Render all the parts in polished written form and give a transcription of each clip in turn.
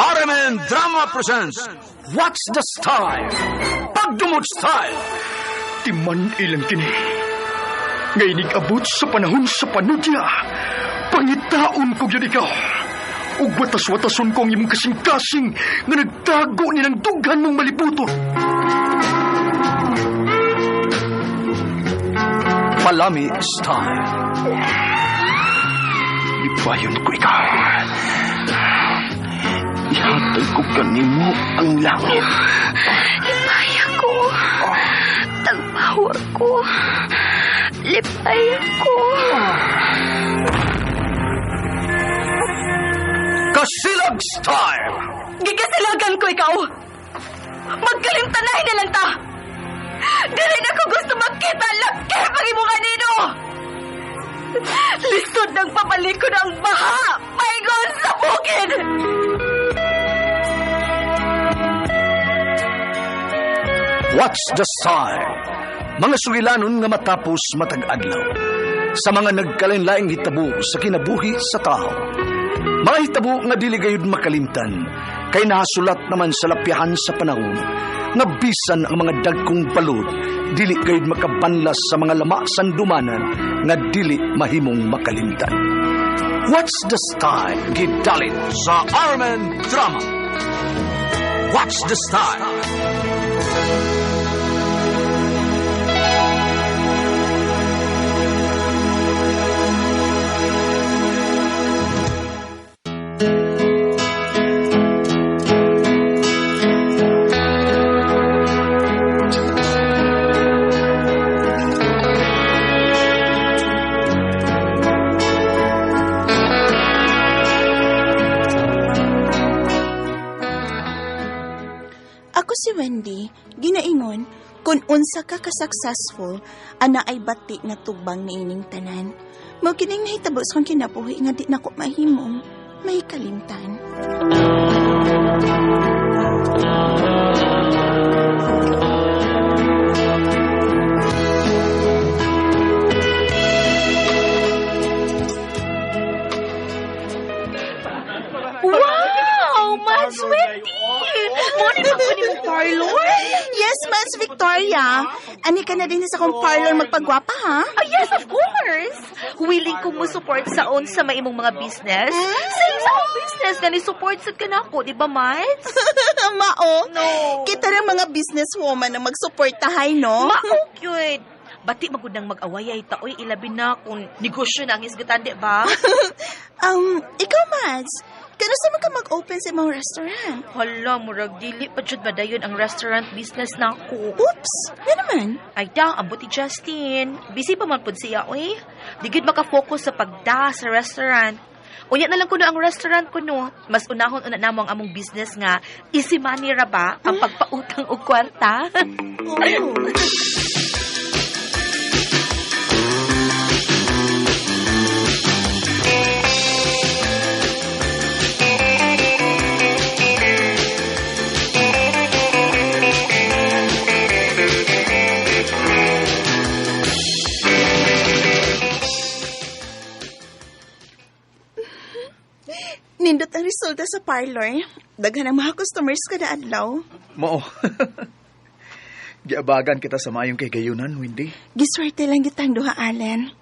RMN Drama presents What's the Style? Pagdumot Style. Timan ilang kini. Ngay nag-abot sa panahon sa panudya. Pangitaon ko yun ikaw. Ug watas-watason ko ang imong kasing-kasing nga nagtago ni ng dughan mong maliputon. Palami Style. Ipayon ko ikaw. Ihatag ko kanimo ang langit. Lipaya ko. Tagpawa ko. Lipaya ko. Kasilag Style. Gigasilagan ko ikaw. Magkalimtanay na lang ta. Dili na ko gusto makita laki pag imo kanino. Lisod ng papalikod ang baha. Paigon sa bukid. What's the Style? Mga sugilanon nga matapos matag-adlaw. Sa mga nagkalain-laing hitabo sa kinabuhi sa tao. Mga hitabo nga dili gayud makalimtan, kay nahasulat naman sa lapyahan sa panahon, nga bisan ang mga dagkong balod, dili gayud makabanlas sa mga lama sandumanan, nga dili mahimong makalimtan. What's the Style? Gidalit sa RMN Drama. What's the Style? Ako si Wendy, ginaingon, kung unsa ka ka-successful, ana ay bati nga tugbang ni ining tanan. Mao kining nahitabo sa kong kinabuhi nga di na ko mahimong may kalimtan. Wow! Mas Wendy! Morning ako ni mong parlor? Yes, Mas Victoria. Ani ka na din sa kong parlor magpagwapa, ha? Oh, yes, of course. Willing kong mo support sa own sa maimong mga business. Same sa akong business na ni-support sa ka na ako, di ba, Miles? Mao? No. Kita rin mga businesswoman na magsuportahay, no? Mao, cute. Bati magudang mag-awayay taoy ilabi na kung negosyo na ang isgutan, di ba? Ikaw, Mads, kano sa ka mag-open sa mga restaurant? Hala, murag dili pa jud ba dayon ang restaurant business na ako. Oops, na naman? Ay da, ambot ni Justin. Busy pa man pud siya, oy. Di gid makafocus sa pagda sa restaurant. Unya na lang kuno ang restaurant kuno. Mas unahon una namo ang among business nga easy money ra ba ang pagpautang og kwarta. Oh. Nindot ang resulta sa parlor. Daghan ang mga customers kada adlaw. Mao. Giabagan kita sa mayong kay gayunan, Wendy. Giswerte lang gitang duha, Allen.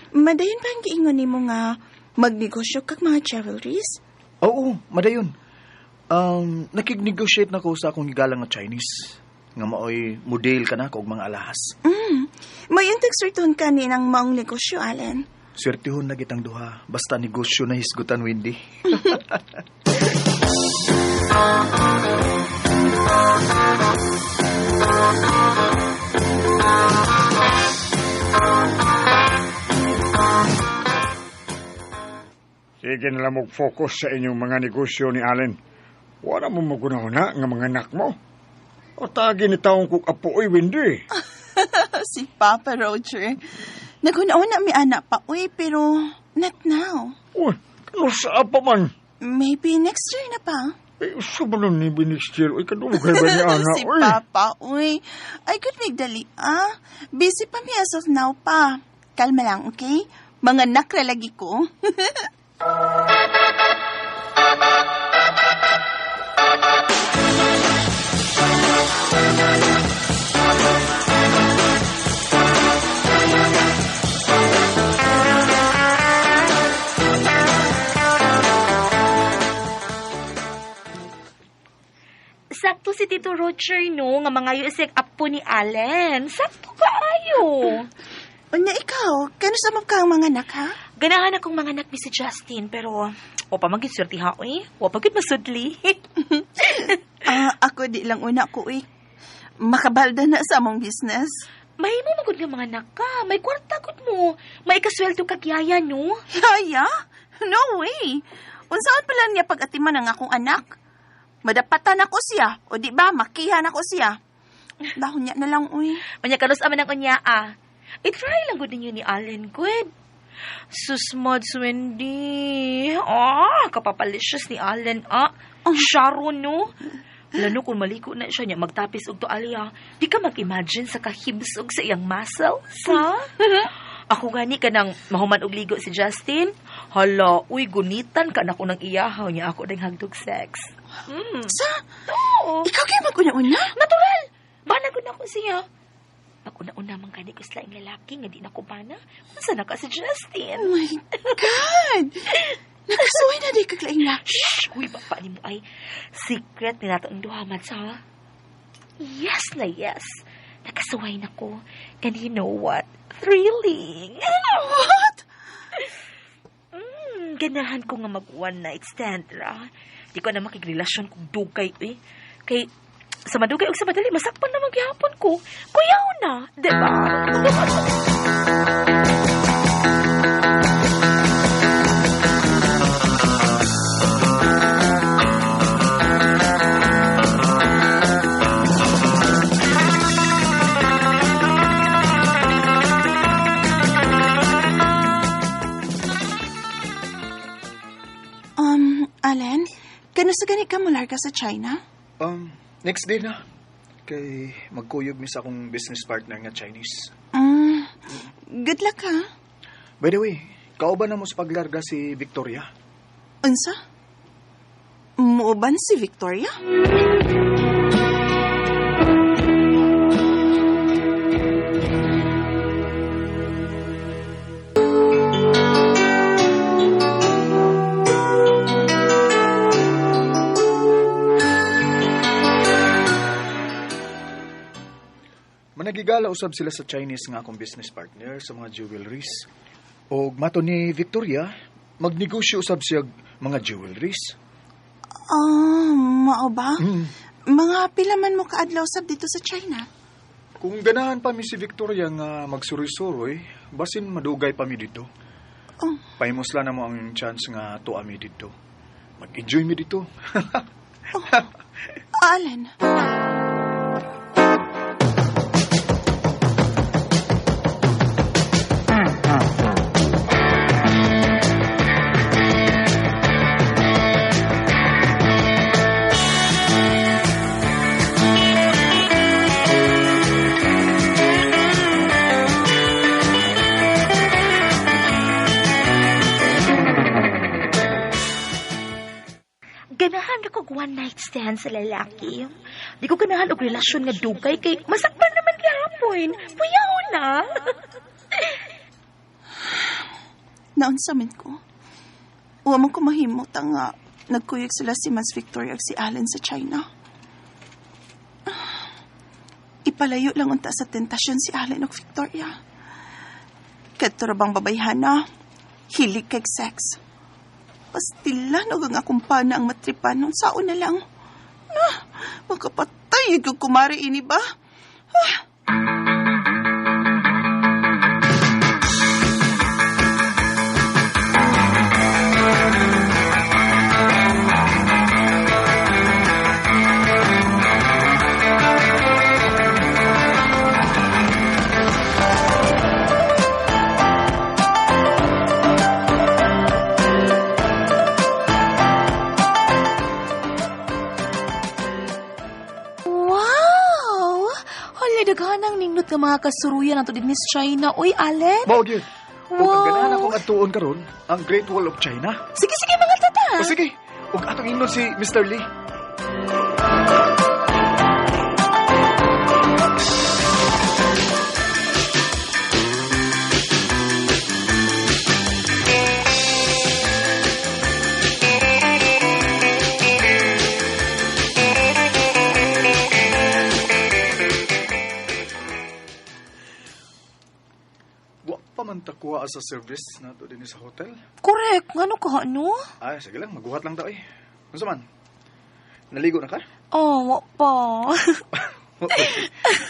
Madayon pa ang giingon nimo nga magnegosyo kag mga jewelries? Oo, madayon. Nakig-negotiate na ko sa akong gigalang nga Chinese. Nga maoy model ka na og mga alahas. May tagsurton ka ni ng maong negosyo, Allen. Swertihon na gitang duha. Basta negosyo na hisgutan, Wendy. Sige na lang mag-focus sa inyong mga negosyo ni Allen. Wala mo magunahuna nga mga anak mo. O tagi ni taong kong apoy, Wendy. Si Papa Roger. Naguna-una mi anak pa, pero not now. Uy, ano sa apa man? Maybe next year na pa. Sa manon ni Binistil, kadugay ba niya, anak? Si Papa, ay could nagdali, Busy pa mi as of now pa. Kalma lang, okay? Mga nakralagi ko. Sakto si Tito Roger, no? Nga mga yusik apo ni Allen. Sakto ka ayo. Unya ikaw, kano sa mga mga anak, ha? Ganahan akong mga anak ni si Justin, pero o pa mag-inserti ha, eh. O pagit masudli. Ako di lang una ko, makabalda na sa among business. Mahimo magod nga mga anak ka. May kwarta gud mo. May kasweldo kag yaya, no? Yaya? No way. Unsaan pala niya pag-atiman ang akong anak? Madapatan ako siya, o di ba, makihan ako siya. Dahon niya na lang, uy. Unya kanos aman ang unya, I-try lang gud ninyo ni Allen, good. Susmod, Wendy. Kapapalicious ni Allen, Sharon, no? Lalo kung maliko na siya niya, magtapis og to alya. Di ka mag-imagine sa kahibsog sa iyang muscles, ha? Ako gani ka nang mahuman og ligo si Justin. Hala, uy, gunitan ka na ko ng iyahaw niya ako ng hagdog sex. Sa? Oo. Ikaw kayo mag-una-una? Natural! Bana ko na ko siya. Nag-una-una man gani ko sila yung lalaki nga di na ko bana. Masa na ka si Justin? Oh my God! Nakasuhay na di kaglaing laki. Shhh! Uy, bapa ni mo ay secret ni nato ang duhamad sa. Yes na yes. Nakasuhay na ko. And you know what? Thrilling. What? Ganahan ko nga mag one night stand ra. Di ko na makigrelasyon kung dugay Kay sa madugay o sa madali, masakpan na maghihapon ko. Kuyaw na, diba? Allen, kano sa gani ka mularga sa China? Next day na. Kay magkuyog mi sa akong business partner nga Chinese. Good luck, ha? By the way, kauban na mo sa paglarga si Victoria? Unsa? Muuban si Victoria? Managigala usab sila sa Chinese nga akong business partner sa mga jewelries. O mato ni Victoria, magnegosyo usab siya mga jewelries. Mao ba? Mga pila man mo kaadlaw sab dito sa China? Kung ganahan pa mi si Victoria nga magsuroy-suroy, basin madugay pa mi dito. Pahimusla na mo ang chance nga tuwa mi dito. Mag-enjoy mi dito. Allen. Ganahan ako one night stand sa lalaki. Di ko ganahan og relasyon nga dugay kay masakpan naman gihapon. Puyaw na. Naunsamin ko. Uwa man ko mahimot nga nagkuyog sila si Mas Victoria ug si Allen sa China. Ipalayo lang unta sa tentasyon si Allen ug Victoria. Kadto ra bang babayhana, hilig kay sex. Pastilan o ang akong pana ang matripan nung saon na lang. Magkapatay yung kumari ini ba? Daghanang ningnot nga mga kasuruyan ato din Miss China. Uy, Allen. Mao gyud. Kung Wow. ang ganahan akong atuon karon, ang Great Wall of China. Sige, mga tata. O sige, ug atong ingnon si Mr. Lee. kuha sa service na to din sa hotel. Correct. Ngano ka, no? Ay, sige lang, magbuhat lang daw eh. Ano man? Naligo na ka? Oh, wa pa.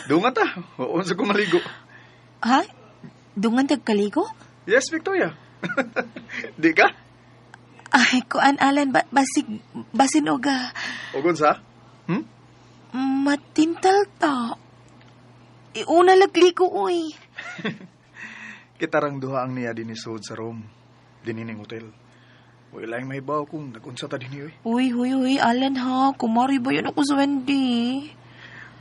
Dungat ah. Oo, sa ko maligo. Ha? Dungan tagkaligo? Yes, Victoria. Di ka? Ay, kuan Alan, basin oga. Ugon sa? Hmm? Matintal ta. Iuna lagligo, uy. Kitarang duha ang niya din ni Sod sa Rome. Dinining hotel. Wala yung may baw kung nagunsa ta din eh. Uy, Alan ha. Kumari ba yun ako sa Wendy?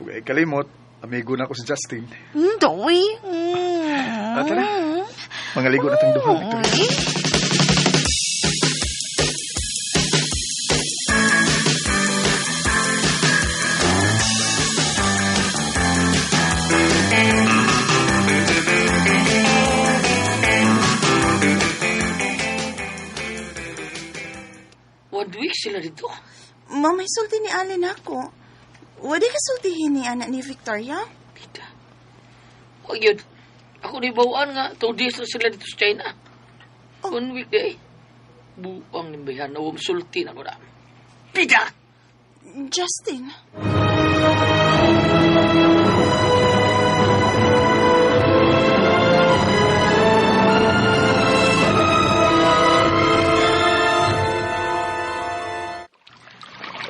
Huwag ay kalimot. Amigo na ako si Justin. Uy. Ata na. Mga ligo na tang duha, Victoria. One week sila dito. Mamay sulti ni Allen ako. Wadi ka sultihin ni anak ni Victoria? Pita. O yun. Ako ni bawaan nga. 2 days na sila dito sa China. 1 week day. Buang nimbayhan na sulti na ko na. Pita! Justin.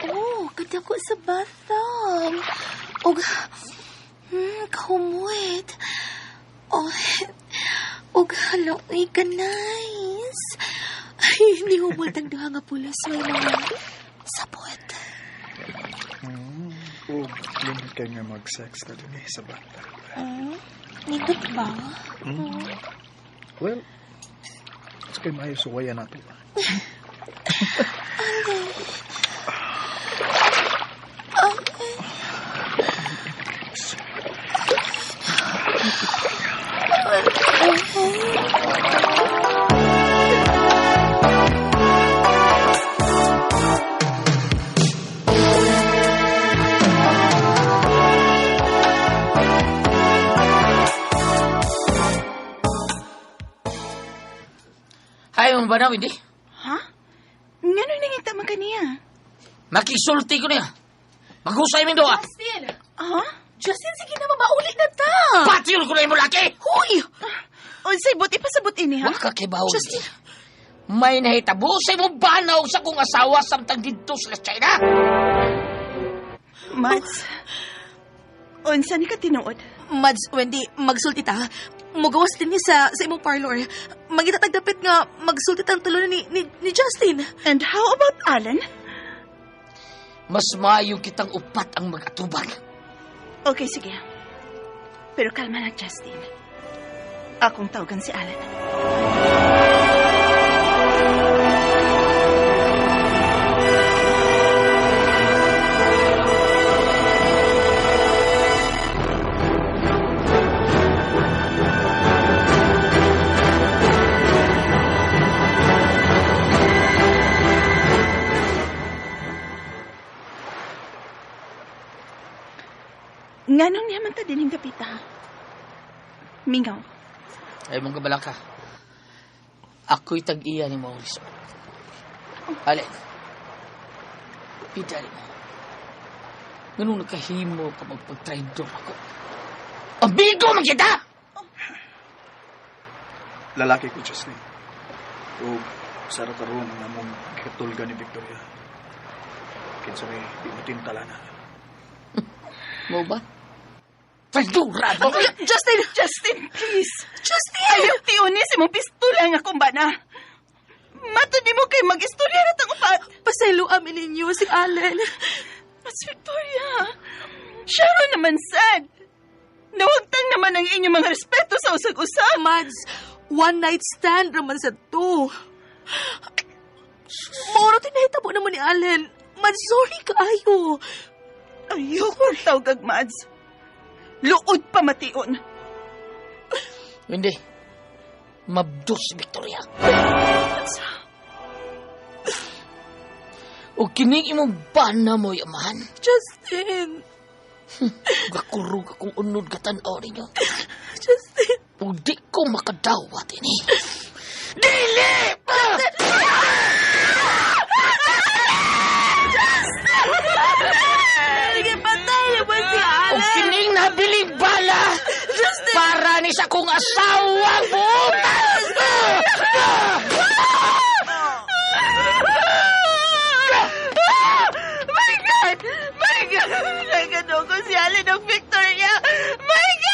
Oh, kadako sa bathtub. Og, kahumuit. Og, haloy ka nice. Ay, hindi humult ang duha nga pulos. May mga sapot. Oh, limit kayo nga mag-sex na din eh sa bata. Nindot ba? Well, sa kayo maayo suwayan natin. Ayaw mo ba na, Wendy? Ha? Nga nung nangita man kaniya? Makisulti ko niya. Mag-usay min doa. Justin! Ha? Justin, sige na, mabauli na ta. Patiyol ko na yung laki! Huy! Unsay buti pasabot ini ha? Makakibaw, Wendy. May nahitabo sa mo banaw sa kong asawa samtang dito sa China. Mads. Unsa ni ka tinuod? Mads, Wendy, magsulti ta. Mugawas din niya sa imong parlor. Mangitatagdapit nga magsulti ang tulo ni Justin. And how about Alan? Mas maayo kitang upat ang mag-atuban. Okay, sige. Pero kalma lang, Justin. Akong tawagan si Alan. Nganong niya man ta din yung dapita? Mingaw. Ay mong kabala ka. Ako'y tag-iya ni Maurice. Alin. Pidali mo. Ganun nakahimo ka magpag-traidor ako. Amigo man kita! Lalaki ko, Justin. O, sarap karoon nga mong katulga ni Victoria. Kinsa may binutintala na. Mo ba? Traidora! Justin, please. Justin! Ayaw tiunis imong pistola nga kumbana. Mato di mo kay mag-istorya na tang upat. Paselo amin ninyo si Allen. Mas Victoria, siya ro naman sad. Nawagtang naman ang inyong mga respeto sa usag-usag. Mads, one night stand naman sa to. Moro tinahitabo naman ni Allen. Mads, sorry kaayo. Ayoko tawag Mads. Luod pa mation. Hindi. Mabdos si Victoria. O kining imong bana mo, yaman. Justin. Gakurog akong unod ka tanaw ninyo. Justin. O di ko makadawat ini. Dili! Patay na ba si O Alan? kining nabiling bala para ni sa kong asawang butas! My God! My God! Nagano ko si Alan ng Victoria! My God!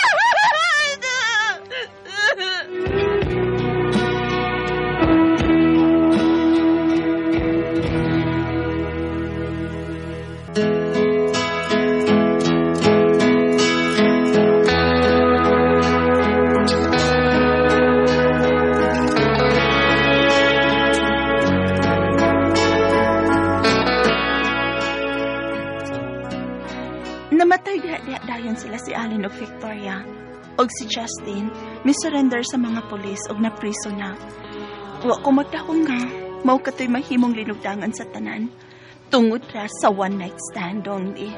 Namatay dayon sila si Allen ug Victoria. Og si Justin, misurrender sa mga pulis og napriso na. Wa ko magdahong nga, mao katoy mahimong linugdangan sa tanan. Tungod ra sa one night stand only.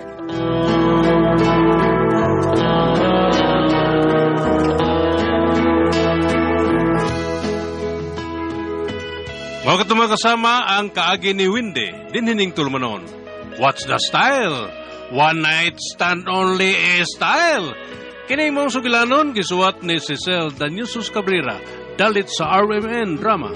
Mga katumang kasama ang kaagi ni Wendy, dinhining tulmanon. What's the style? One night stand only is style. Kini mong sugilanon gisuwat ni Cecil Daniusos Cabrera, dalit sa RMN Drama.